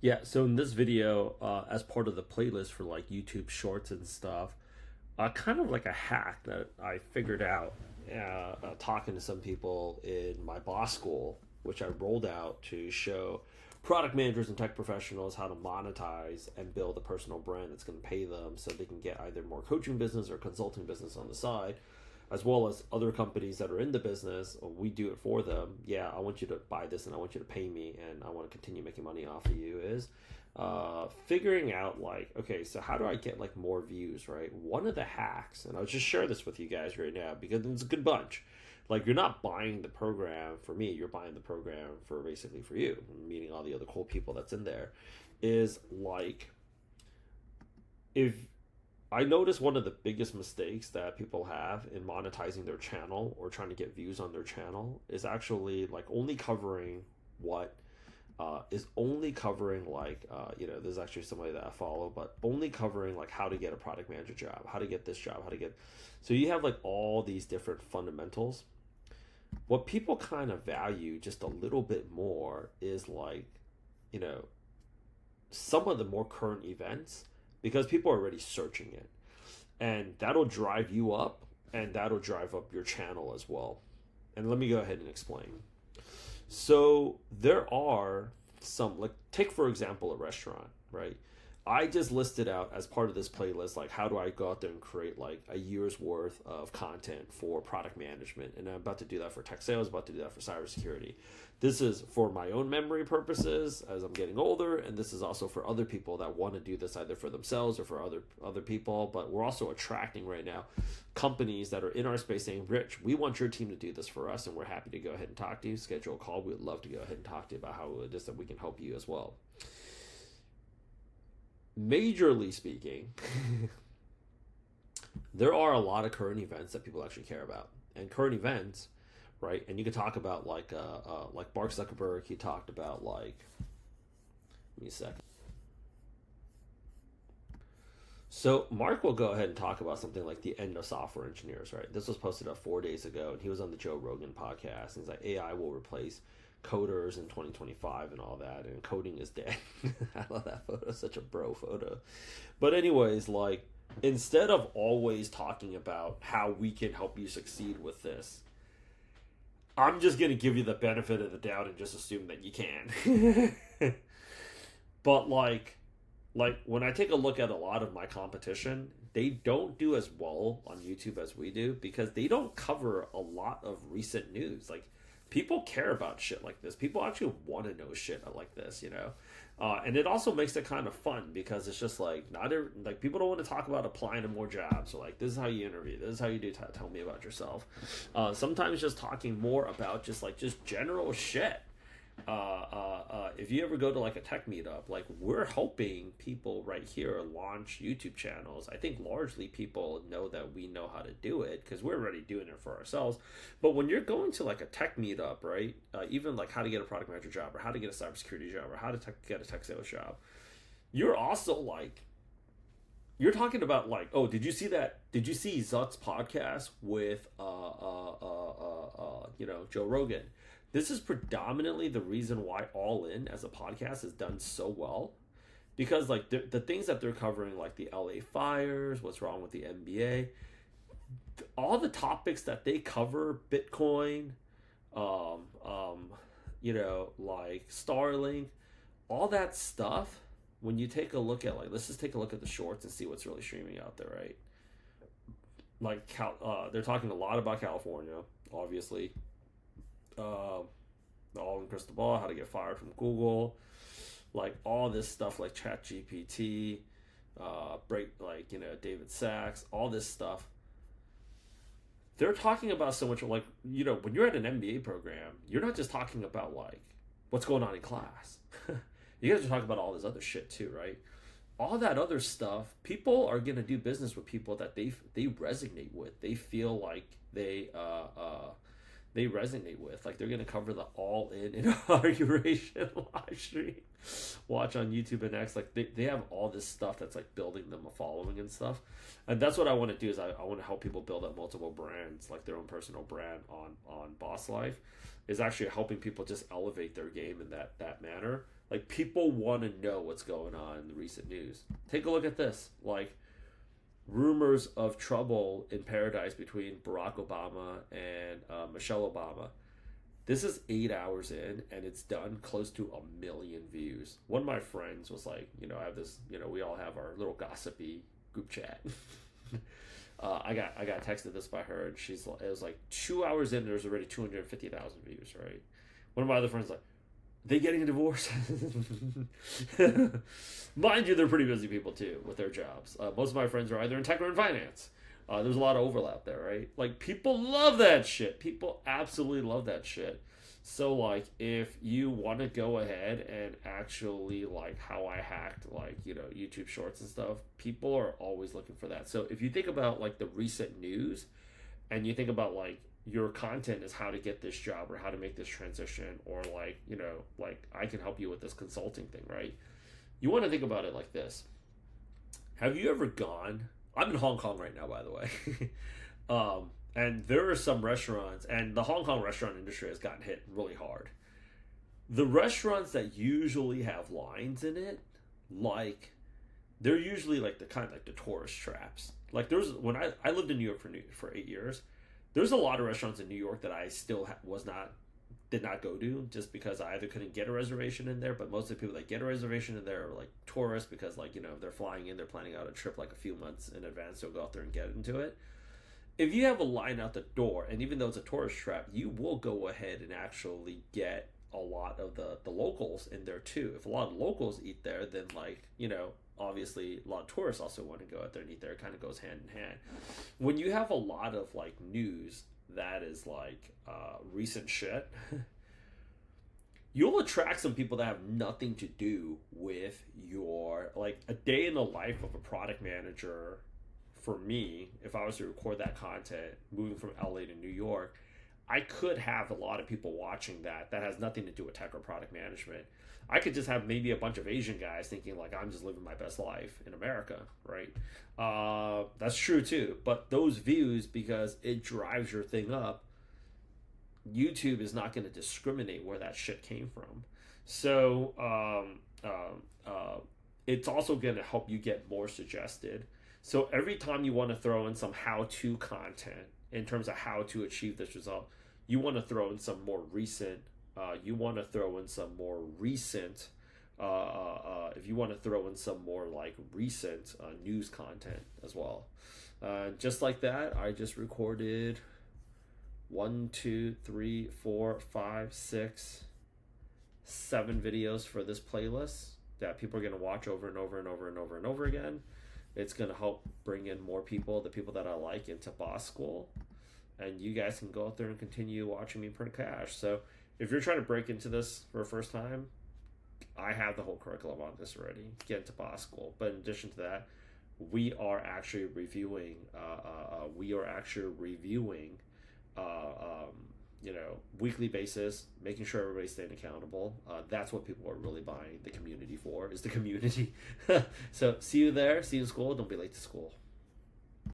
Yeah, so in this video, as part of the playlist for like YouTube Shorts and stuff, kind of like a hack that I figured out talking to some people in my boss school, which I rolled out to show product managers and tech professionals how to monetize and build a personal brand that's going to pay them so they can get either more coaching business or consulting business on the side, as well as other companies that are in the business. We do it for them. Yeah, I want you to buy this and I want you to pay me and I want to continue making money off of you. Is figuring out like, okay, so how do I get like more views, right? One of the hacks, and I'll just share this with you guys right now because it's a good bunch. Like, you're not buying the program for me, you're buying the program for basically for you, meeting all the other cool people that's in there. Is like, if I notice one of the biggest mistakes that people have in monetizing their channel or trying to get views on their channel is actually like only covering what is only covering like there's actually somebody that I follow, but only covering like how to get a product manager job, how to get this job, how to get, so you have like all these different fundamentals. What people kind of value just a little bit more is like, you know, some of the more current events, because people are already searching it, and that'll drive you up and that'll drive up your channel as well. And let me go ahead and explain. So there are some, like, take for example a restaurant, right? I just listed out as part of this playlist, like, how do I go out there and create like a year's worth of content for product management. And I'm about to do that for tech sales, about to do that for cybersecurity. This is for my own memory purposes as I'm getting older, and this is also for other people that want to do this either for themselves or for other people. But we're also attracting right now companies that are in our space saying, Rich, we want your team to do this for us, and we're happy to go ahead and talk to you. Schedule a call. We'd love to go ahead and talk to you about how it is that we can help you as well. Majorly speaking, there are a lot of current events that people actually care about, and current events, right? And you could talk about like Mark Zuckerberg. He talked about like, give me a second. So Mark will go ahead and talk about something like the end of software engineers, right? This was posted up 4 days ago, and he was on the Joe Rogan podcast. And he's like, AI will replace coders in 2025 and all that, and coding is dead. I love that photo, such a bro photo. But anyways, like, instead of always talking about how we can help you succeed with this, I'm just going to give you the benefit of the doubt and just assume that you can. But like when I take a look at a lot of my competition, they don't do as well on YouTube as we do because they don't cover a lot of recent news. Like, people care about shit like this. People actually want to know shit like this, you know? And it also makes it kind of fun because it's just like, like, people don't want to talk about applying to more jobs. So like, this is how you interview. This is how you do tell me about yourself. Sometimes just talking more about just general shit. If you ever go to like a tech meetup, like, we're helping people right here launch YouTube channels. I think largely people know that we know how to do it because we're already doing it for ourselves. But when you're going to like a tech meetup, right, even like how to get a product manager job or how to get a cybersecurity job or how to get a tech sales job, you're also like, you're talking about like, oh, did you see Zuck's podcast with Joe Rogan? This is predominantly the reason why All In as a podcast has done so well, because like the things that they're covering, like the LA fires, what's wrong with the NBA, all the topics that they cover, Bitcoin, like Starlink, all that stuff. When you take a look at, like, let's just take a look at the shorts and see what's really streaming out there, right? Like, they're talking a lot about California, obviously. All in crystal ball, how to get fired from Google, like all this stuff, like ChatGPT, David Sachs, all this stuff. They're talking about so much, like, when you're at an MBA program, you're not just talking about like what's going on in class. You guys are talking about all this other shit too, right? All that other stuff, people are gonna do business with people that they resonate with. They feel like they resonate with. Like they're gonna cover the all in inauguration live stream, watch on YouTube and X. Like they have all this stuff that's like building them a following and stuff. And that's what I want to do is I want to help people build up multiple brands, like their own personal brand on Boss Life, is actually helping people just elevate their game in that manner. Like people want to know what's going on in the recent news. Take a look at this. Like rumors of trouble in paradise between Barack Obama and Michelle Obama. This is 8 hours in, and it's done close to 1 million views. One of my friends was like, I have this, we all have our little gossipy group chat. I got texted this by her, and it was like 2 hours in, there's already 250,000 views, right? One of my other friends like, they getting a divorce? Mind you, they're pretty busy people too with their jobs. Most of my friends are either in tech or in finance. There's a lot of overlap there, right? Like people love that shit. People absolutely love that shit. So like, if you want to go ahead and actually like how I hacked like YouTube Shorts and stuff, people are always looking for that. So if you think about like the recent news, and you think about like your content is how to get this job or how to make this transition, or like like I can help you with this consulting thing, right? You want to think about it like this. Have you ever gone, I'm in Hong Kong right now, by the way, and there are some restaurants, and the Hong Kong restaurant industry has gotten hit really hard. The restaurants that usually have lines in it, like they're usually like the kind of like the tourist traps. Like when I lived in New York for 8 years, there's a lot of restaurants in New York that I still did not go to, just because I either couldn't get a reservation in there, but most of the people that get a reservation in there are like tourists, because like, if they're flying in, they're planning out a trip like a few months in advance, they'll go out there and get into it. If you have a line out the door, and even though it's a tourist trap, you will go ahead and actually get a lot of the locals in there too. If a lot of locals eat there, then like, obviously a lot of tourists also want to go out there and eat there. It kind of goes hand in hand. When you have a lot of like news that is like recent shit, you'll attract some people that have nothing to do with your, like a day in the life of a product manager. For me, if I was to record that content moving from LA to New York, I could have a lot of people watching that has nothing to do with tech or product management. I could just have maybe a bunch of Asian guys thinking like I'm just living my best life in America, right? That's true too. But those views, because it drives your thing up, YouTube is not going to discriminate where that shit came from. So it's also going to help you get more suggested. So every time you want to throw in some how-to content in terms of how to achieve this result, you want to throw in some more recent. If you want to throw in some more like recent news content as well. Just like that, I just recorded 1, 2, 3, 4, 5, 6, 7 videos for this playlist that people are going to watch over and over and over and over and over again. It's going to help bring in more people, the people that I like, into Boss School. And you guys can go out there and continue watching me print cash. So if you're trying to break into this for the first time, I have the whole curriculum on this already. Get into Boss School. But in addition to that, we are actually reviewing weekly basis, making sure everybody's staying accountable. That's what people are really buying the community for, is the community. So see you there. See you in school. Don't be late to school.